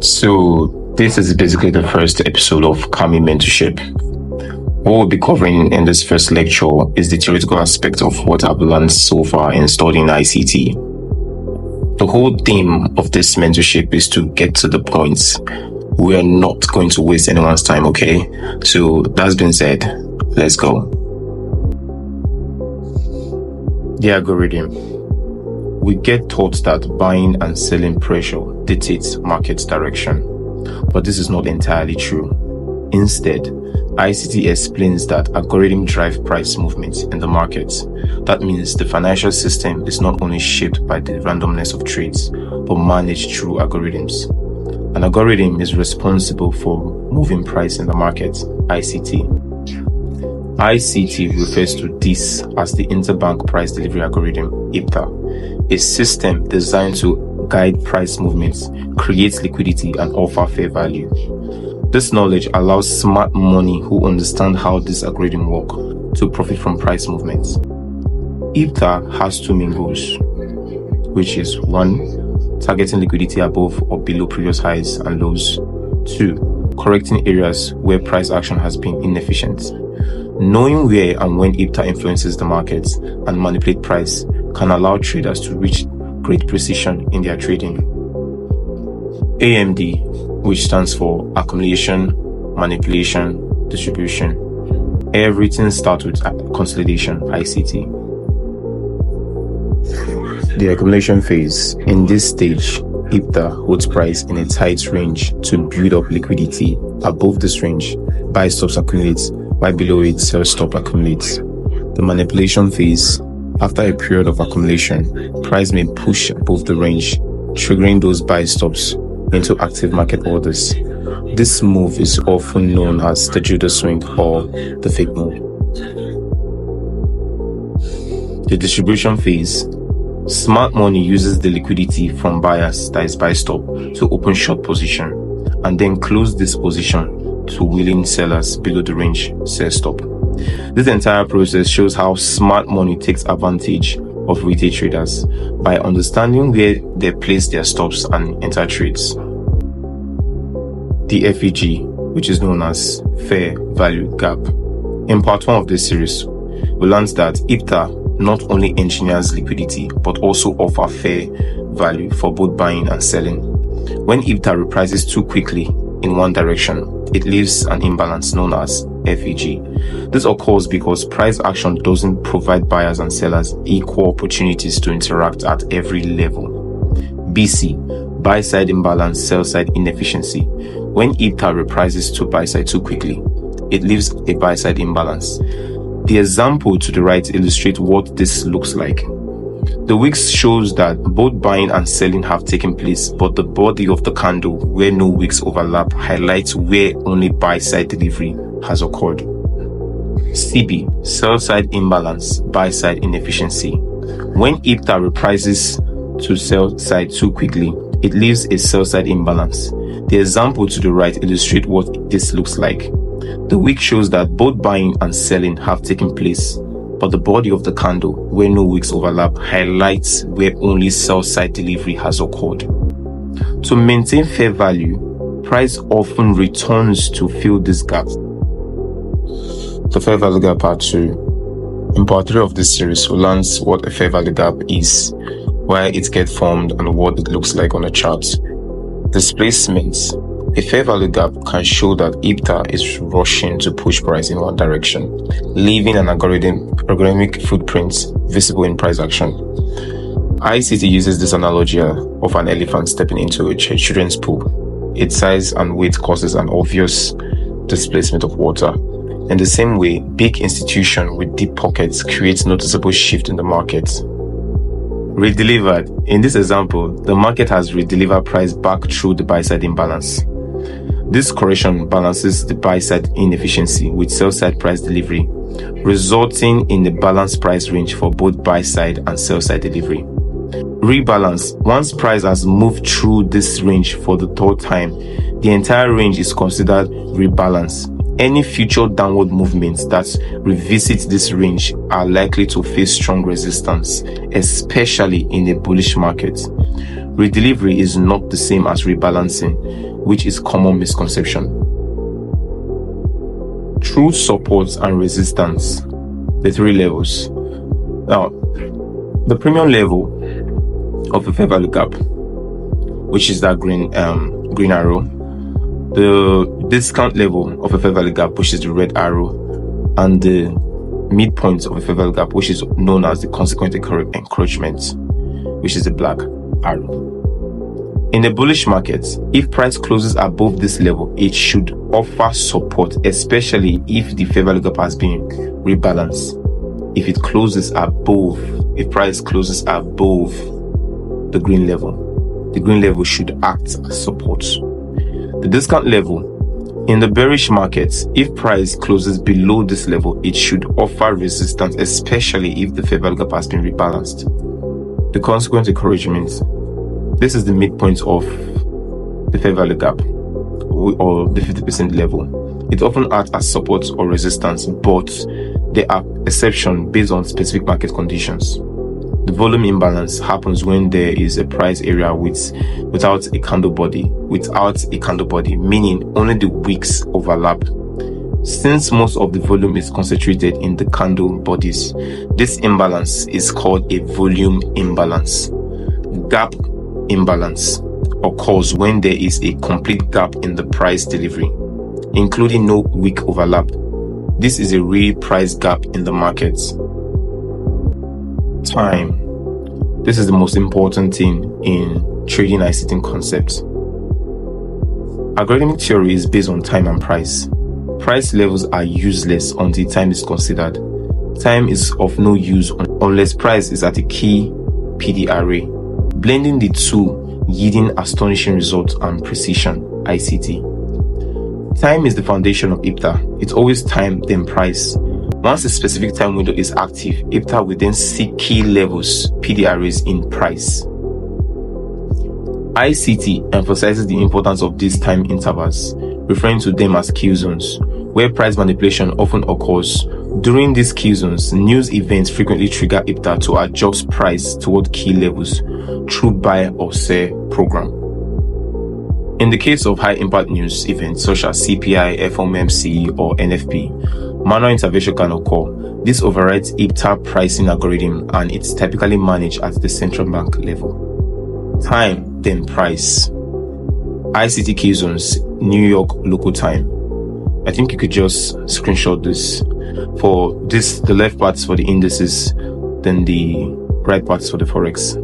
So this is basically the first episode of Kami Mentorship. What we'll be covering in this first lecture is the theoretical aspect of what I've learned so far in studying ICT. The whole theme of this mentorship is to get to the point. We are not going to waste anyone's time, okay? So that's been said, let's go. The algorithm. We get taught that buying and selling pressure dictates market direction, but this is not entirely true. Instead, ICT explains that algorithms drive price movements in the market. That means the financial system is not only shaped by the randomness of trades, but managed through algorithms. An algorithm is responsible for moving price in the market, ICT. ICT refers to this as the Interbank Price Delivery Algorithm, IPTA, a system designed to guide price movements, create liquidity, and offer fair value. This knowledge allows smart money who understand how this algorithm works to profit from price movements. IPTA has two main goals, which is 1. Targeting liquidity above or below previous highs and lows. 2. Correcting areas where price action has been inefficient. Knowing where and when IPTA influences the markets and manipulate price can allow traders to reach great precision in their trading. AMD, which stands for Accumulation, Manipulation, Distribution. Everything starts with consolidation, ICT. The accumulation phase. In this stage, IPTA holds price in a tight range to build up liquidity. Above this range, buy stops accumulate, while below it, sell stop accumulates. The manipulation phase. After a period of accumulation, price may push above the range, triggering those buy stops into active market orders. This move is often known as the Judas swing or the fake move. The distribution phase. Smart money uses the liquidity from buyers, that is buy stop, to open short position and then close this position to willing sellers below the range, sell stop. This entire process shows how smart money takes advantage of retail traders by understanding where they place their stops and enter trades. The FVG, which is known as Fair Value Gap. In part 1 of this series, we learned that IPTA not only engineers liquidity but also offer fair value for both buying and selling. When IPTA reprices too quickly in one direction, it leaves an imbalance known as FVG. This occurs because price action doesn't provide buyers and sellers equal opportunities to interact at every level. BC, buy side imbalance, sell side inefficiency. When IPTA reprices to buy side too quickly, it leaves a buy side imbalance. The example to the right illustrates what this looks like. The wicks shows that both buying and selling have taken place, but the body of the candle, where no wicks overlap, highlights where only buy-side delivery has occurred. CB, sell-side imbalance, buy-side inefficiency. When IPTA reprices to sell-side too quickly, it leaves a sell-side imbalance. The example to the right illustrates what this looks like. The wick shows that both buying and selling have taken place, but the body of the candle, where no wicks overlap, highlights where only sell-side delivery has occurred. To maintain fair value, price often returns to fill this gap. The fair value gap part 2. In part 3 of this series, we learned what a fair value gap is, why it gets formed, and what it looks like on a chart. Displacements. A fair value gap can show that IPTA is rushing to push price in one direction, leaving an algorithmic footprint visible in price action. ICT uses this analogy of an elephant stepping into a children's pool. Its size and weight causes an obvious displacement of water. In the same way, big institution with deep pockets creates noticeable shift in the market. Redelivered. In this example, the market has redelivered price back through the buy-side imbalance. This correction balances the buy-side inefficiency with sell-side price delivery, resulting in a balanced price range for both buy-side and sell-side delivery. Rebalance. Once price has moved through this range for the third time, the entire range is considered rebalanced. Any future downward movements that revisit this range are likely to face strong resistance, especially in a bullish market. Redelivery is not the same as rebalancing. which is common misconception. True support and resistance, the 3 levels. Now, the premium level of a fair value gap, which is that green arrow, the discount level of a fair value gap, which is the red arrow, and the midpoint of a fair value gap, which is known as the consequent encroachment, which is the black arrow. In a bullish market, if price closes above this level, it should offer support, especially if the fair value gap has been rebalanced. If price closes above the green level should act as support. The discount level. In the bearish market, if price closes below this level, it should offer resistance, especially if the fair value gap has been rebalanced. The consequent encouragement. This is the midpoint of the fair value gap, or the 50% level. It often acts as support or resistance, but there are exceptions based on specific market conditions. The volume imbalance happens when there is a price area without a candle body, meaning only the wicks overlap. Since most of the volume is concentrated in the candle bodies, this imbalance is called a volume imbalance. Gap imbalance occurs when there is a complete gap in the price delivery, including no wick overlap. This is a real price gap in the markets. Time. This is the most important thing in trading ICT concepts. Algorithmic theory is based on time and price. Price levels are useless until time is considered. Time is of no use unless price is at a key PD array. Blending the two, yielding astonishing results and precision, ICT. Time is the foundation of IPTA. It's always time, then price. Once a specific time window is active, IPTA will then seek key levels, PD arrays in price. ICT emphasizes the importance of these time intervals, referring to them as Q zones, where price manipulation often occurs. During these Q zones, news events frequently trigger IPTA to adjust price toward key levels through buy or sell program. In the case of high impact news events such as CPI, FOMC, or NFP, manual intervention can occur. This overrides IPTA pricing algorithm and it's typically managed at the central bank level. Time, then price. ICT key zones, New York local time. I think you could just screenshot this. For this, the left parts for the indices, then the right parts for the forex.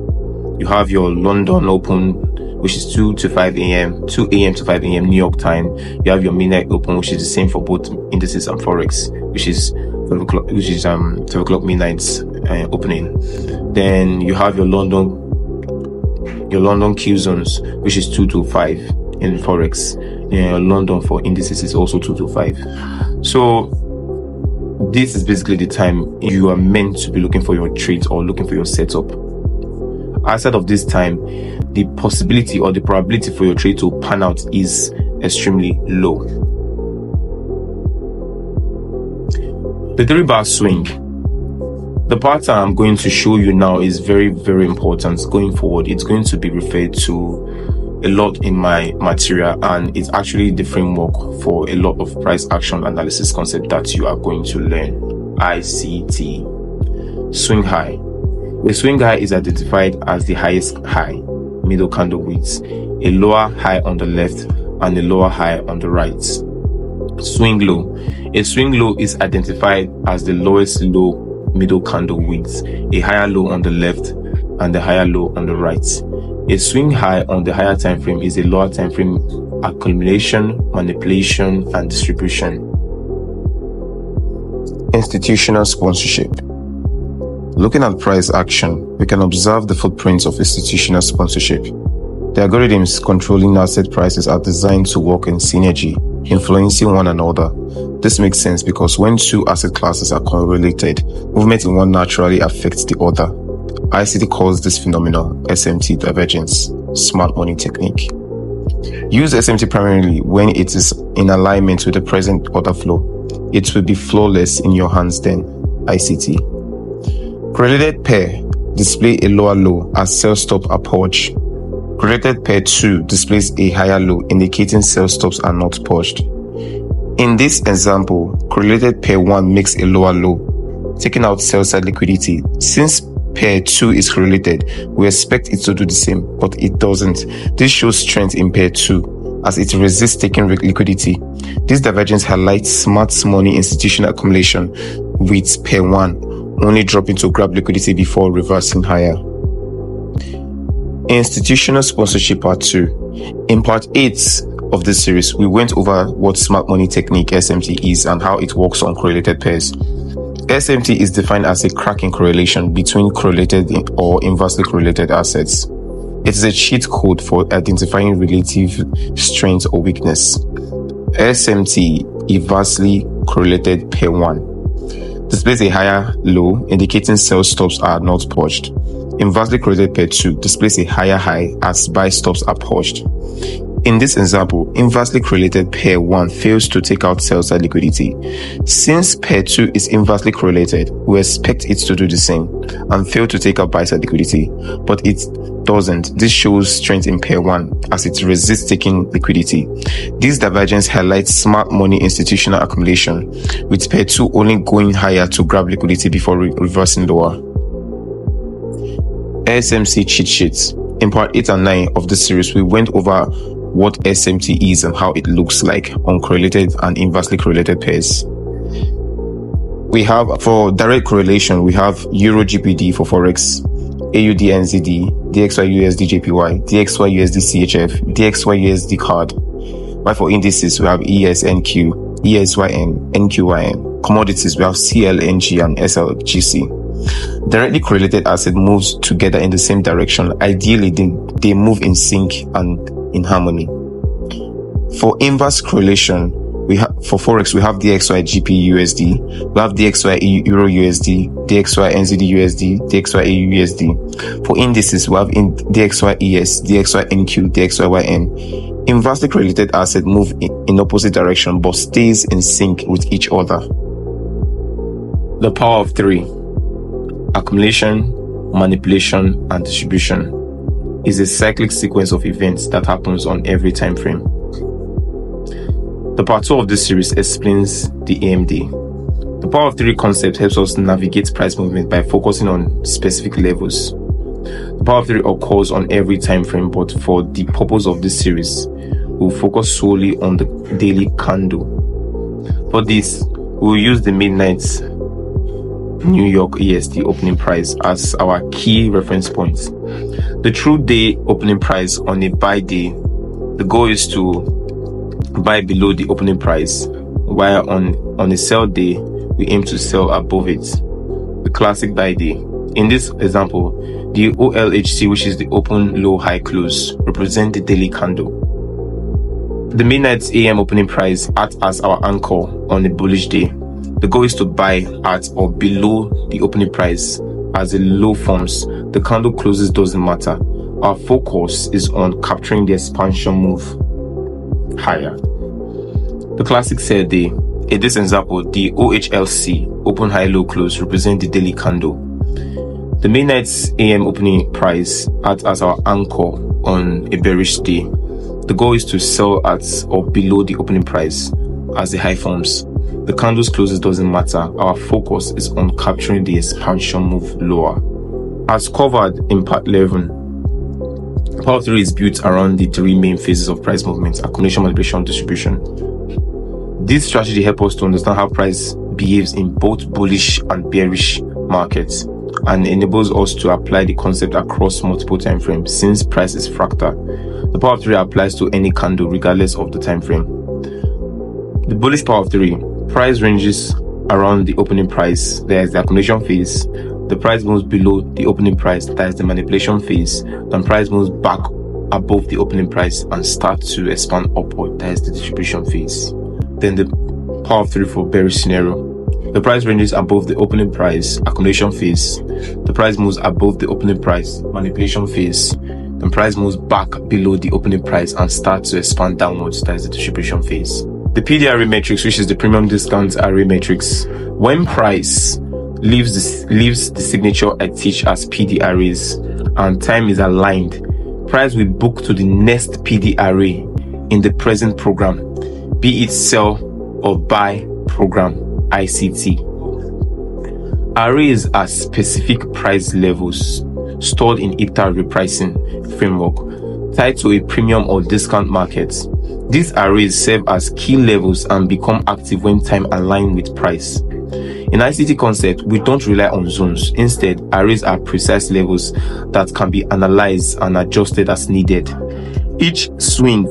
You have your London open, which is 2 to 5 a.m., 2 a.m. to 5 a.m. New York time. You have your midnight open, which is the same for both indices and forex, which is 12 o'clock midnight opening. Then you have your London Q zones, which is 2 to 5 in forex. London for indices is also 2 to 5. So this is basically the time you are meant to be looking for your trades or looking for your setup. Outside of this time, the possibility or the probability for your trade to pan out is extremely low. The 3-bar swing. The pattern I'm going to show you now is very, very important going forward. It's going to be referred to a lot in my material, and it's actually the framework for a lot of price action analysis concept that you are going to learn. ICT. Swing high. The swing high is identified as the highest high, middle candle width, a lower high on the left and a lower high on the right. Swing low. A swing low is identified as the lowest low, middle candle width, a higher low on the left and a higher low on the right. A swing high on the higher time frame is a lower time frame accumulation, manipulation, and distribution. Institutional sponsorship. Looking at price action, we can observe the footprints of institutional sponsorship. The algorithms controlling asset prices are designed to work in synergy, influencing one another. This makes sense because when two asset classes are correlated, movement in one naturally affects the other. ICT calls this phenomenon SMT divergence, smart money technique. Use SMT primarily when it is in alignment with the present order flow. It will be flawless in your hands then. ICT. Correlated pair display a lower low as sell stop approach. Correlated pair 2 displays a higher low, indicating sell stops are not pushed. In this example, correlated pair 1 makes a lower low, taking out sell side liquidity. Since pair 2 is correlated, we expect it to do the same, but it doesn't. This shows strength in pair 2 as it resists taking liquidity. This divergence highlights smart money institutional accumulation, with pair 1 only dropping to grab liquidity before reversing higher. Institutional sponsorship part 2. In part 8 of this series, we went over what smart money technique SMT is and how it works on correlated pairs. SMT is defined as a cracking correlation between correlated or inversely correlated assets. It is a cheat code for identifying relative strength or weakness. SMT, inversely correlated pair 1, displays a higher low, indicating sell stops are not pushed. Inversely correlated pair 2 displays a higher high as buy stops are pushed. In this example, inversely correlated pair 1 fails to take out sell side liquidity. Since pair 2 is inversely correlated, we expect it to do the same and fail to take out buy side liquidity, but it doesn't. This shows strength in pair 1 as it resists taking liquidity. This divergence highlights smart money institutional accumulation, with pair 2 only going higher to grab liquidity before reversing lower. SMC cheat sheets. In part 8 and 9 of this series, we went over what SMT is and how it looks like on correlated and inversely correlated pairs. We have, for direct correlation, we have Euro GBP for Forex, AUD NZD, DXY USD JPY, DXY USD CHF, DXY USD CAD. While for indices, we have ESNQ, ESYN, NQYN. Commodities, we have CLNG and SLGC. Directly correlated asset moves together in the same direction. Ideally, they move in sync and in harmony. For inverse correlation, for Forex, we have DXY GP USD, we have DXY Euro USD, DXY NZD USD, DXY AU USD. For indices, we have DXY ES, DXY NQ, DXY YN. Inversely correlated assets move in opposite direction but stays in sync with each other. The power of 3. Accumulation, manipulation, and distribution is a cyclic sequence of events that happens on every time frame. The part 2 of this series explains the AMD. The power of 3 concept helps us navigate price movement by focusing on specific levels. The power of 3 occurs on every time frame, but for the purpose of this series, we'll focus solely on the daily candle. For this, we'll use the midnight New York EST opening price as our key reference point. The true day opening price on a buy day, the goal is to buy below the opening price, while on a sell day, we aim to sell above it. The classic buy day. In this example, the OLHC, which is the open, low, high, close, represent the daily candle. The midnight AM opening price acts as our anchor on a bullish day. The goal is to buy at or below the opening price. As the low forms, the candle closes doesn't matter. Our focus is on capturing the expansion move higher. The classic sell day. In this example, the OHLC, open, high, low, close, represent the daily candle. The midnight AM opening price acts as our anchor on a bearish day. The goal is to sell at or below the opening price. As the high forms, the candles closes doesn't matter. Our focus is on capturing the expansion move lower. As covered in part 11, part 3 is built around the 3 main phases of price movement: accumulation, manipulation, distribution. This strategy helps us to understand how price behaves in both bullish and bearish markets, and enables us to apply the concept across multiple time frames. Since price is fractal, the power of 3 applies to any candle regardless of the time frame. The bullish power of 3. Price ranges around the opening price. There is the accumulation phase. The price moves below the opening price. That is the manipulation phase. Then price moves back above the opening price and starts to expand upward. That is the distribution phase. Then the power of 3 for bearish scenario. The price ranges above the opening price, accumulation phase. The price moves above the opening price, manipulation phase. Then price moves back below the opening price and starts to expand downwards. That is the distribution phase. The PD array matrix, which is the premium discount array matrix. When price leaves the signature I teach as PD arrays and time is aligned, price will book to the next PD array in the present program, be it sell or buy program, ICT. Arrays are specific price levels stored in ICT repricing framework tied to a premium or discount market. These arrays serve as key levels and become active when time aligned with price. In ICT concept, we don't rely on zones. Instead, arrays are precise levels that can be analyzed and adjusted as needed. Each swing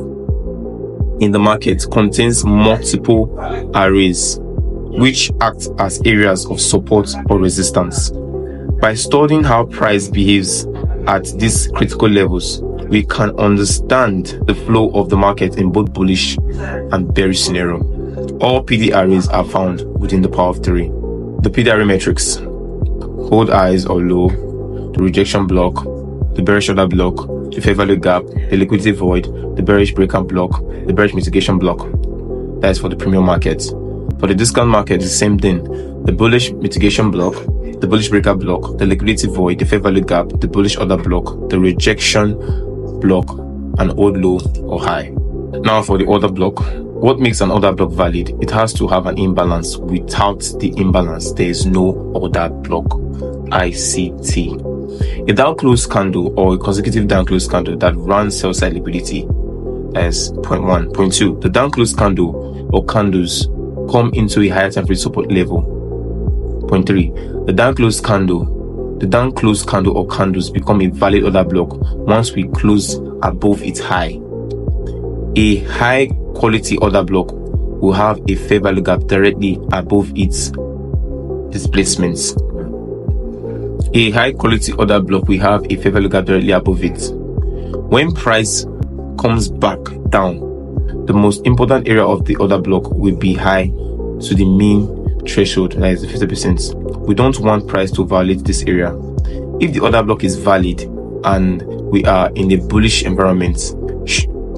in the market contains multiple arrays, which act as areas of support or resistance. By studying how price behaves at these critical levels, we can understand the flow of the market in both bullish and bearish scenario. All PD arrays are found within the power of 3. The PD array metrics: hold highs or low, the rejection block, the bearish order block, the fair value gap, the liquidity void, the bearish breakout block, the bearish mitigation block. That is for the premium market. For the discount market, it's the same thing: the bullish mitigation block, the bullish breakout block, the liquidity void, the fair value gap, the bullish order block, the rejection block, and old low or high. Now for the order block, what makes an order block valid? It has to have an imbalance. Without the imbalance, there is no order block, ICT. A down close candle or a consecutive down close candle that runs sell side liquidity as point 1. Point 2, the down close candle or candles come into a higher time frame support level. Point 3, the down close candle or candles become a valid order block once we close above its high. A high quality order block will have a fair value gap directly above its displacements. A high quality order block will have a fair value gap directly above it. When price comes back down, the most important area of the order block will be high to the mean threshold, that is 50%. We don't want price to violate this area. If the order block is valid and we are in a bullish environment,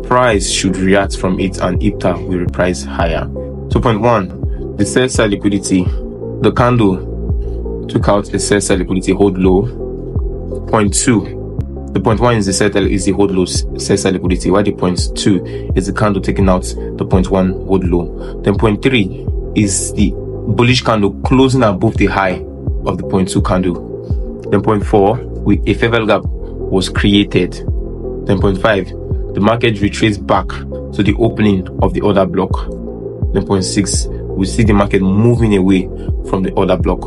price should react from it and ICT will reprice higher. So point 1, the sell side liquidity. The candle took out a sell side liquidity hold low. Point 2, the point 1 is the hold low sell side liquidity, while the point 2 is the candle taking out the point 1 hold low. Then point 3 is the bullish candle closing above the high of the point 2 candle. Then point 4, a fair value gap was created. Then point 5, the market retraces back to the opening of the order block. Then point 6, we see the market moving away from the order block.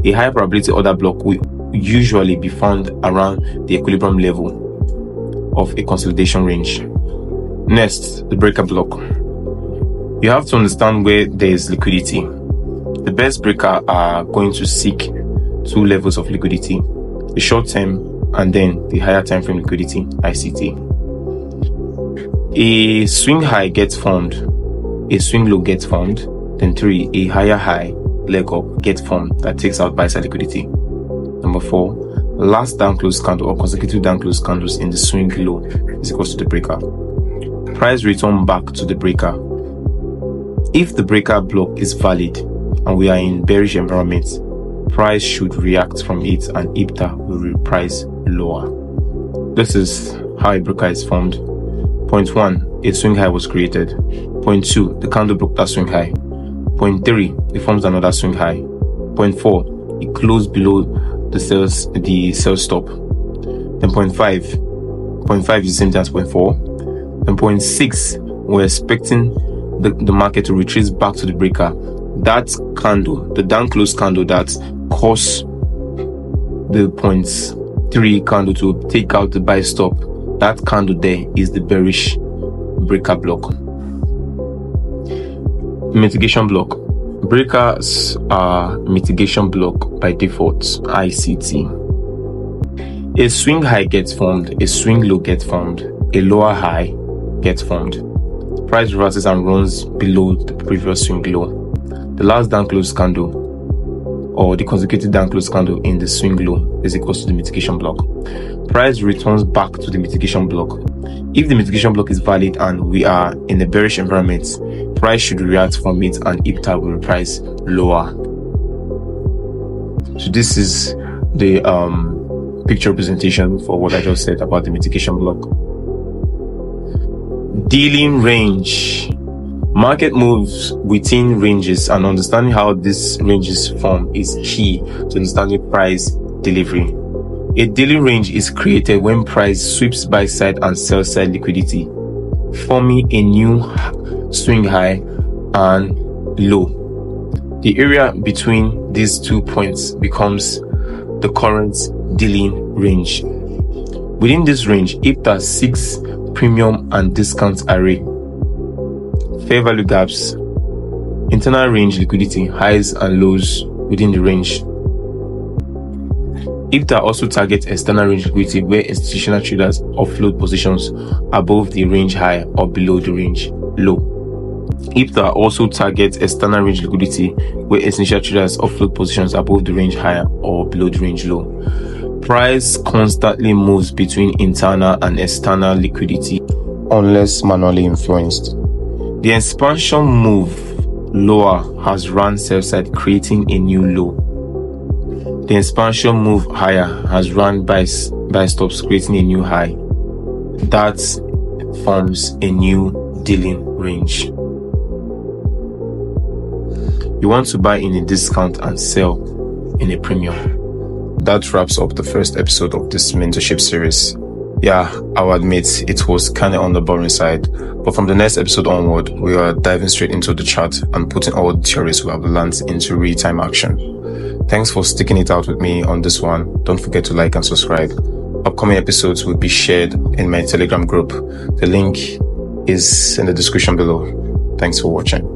A high probability order block will usually be found around the equilibrium level of a consolidation range. Next, the breaker block. You have to understand where there is liquidity. The best breaker are going to seek 2 levels of liquidity: the short term and then the higher time frame liquidity, ICT. A swing high gets formed, a swing low gets formed, then 3, a higher high leg up gets formed that takes out buy side liquidity. Number 4, last down close candle or consecutive down close candles in the swing low is equal to the breaker. Price return back to the breaker. If the breaker block is valid and we are in bearish environment, price should react from it and ICT will reprice lower. This is how a breaker is formed. Point 1, a swing high was created. Point 2, the candle broke that swing high. Point 3, it forms another swing high. Point 4, it closed below the sell stop. Then point 5 is the same thing as point 4. Then point 6, we're expecting the market to retrace back to the breaker. That candle, the down close candle that caused the points 3 candle to take out the buy stop, that candle there is the bearish breaker block. Mitigation block. Breakers are mitigation block by default, ICT. A swing high gets formed, a swing low gets formed, a lower high gets formed. Price reverses and runs below the previous swing low. The last down close candle or the consecutive down close candle in the swing low is equal to the mitigation block. Price returns back to the mitigation block. If the mitigation block is valid and we are in a bearish environment, price should react from it and ICT will reprice lower. So this is the picture representation for what I just said about the mitigation block. Dealing range. Market moves within ranges, and understanding how these ranges form is key to understanding price delivery. A daily range is created when price sweeps buy side and sell side liquidity, forming a new swing high and low. The area between these 2 points becomes the current dealing range. Within this range, IPTA seeks premium and discount array, fair value gaps, internal range liquidity, highs and lows within the range. IPTA also targets external range liquidity where institutional traders offload positions above the range high or below the range low. IPTA also targets external range liquidity where institutional traders offload positions above the range high or below the range low. Price constantly moves between internal and external liquidity unless manually influenced. The expansion move lower has run sell side, creating a new low. The expansion move higher has run buy stops, creating a new high. That forms a new dealing range. You want to buy in a discount and sell in a premium. That wraps up the first episode of this mentorship series. Yeah, I'll admit it was kind of on the boring side, but from the next episode onward, we are diving straight into the chart and putting all the theories we have learned into real-time action. Thanks for sticking it out with me on this one. Don't forget to like and subscribe. Upcoming episodes will be shared in my Telegram group. The link is in the description below. Thanks for watching.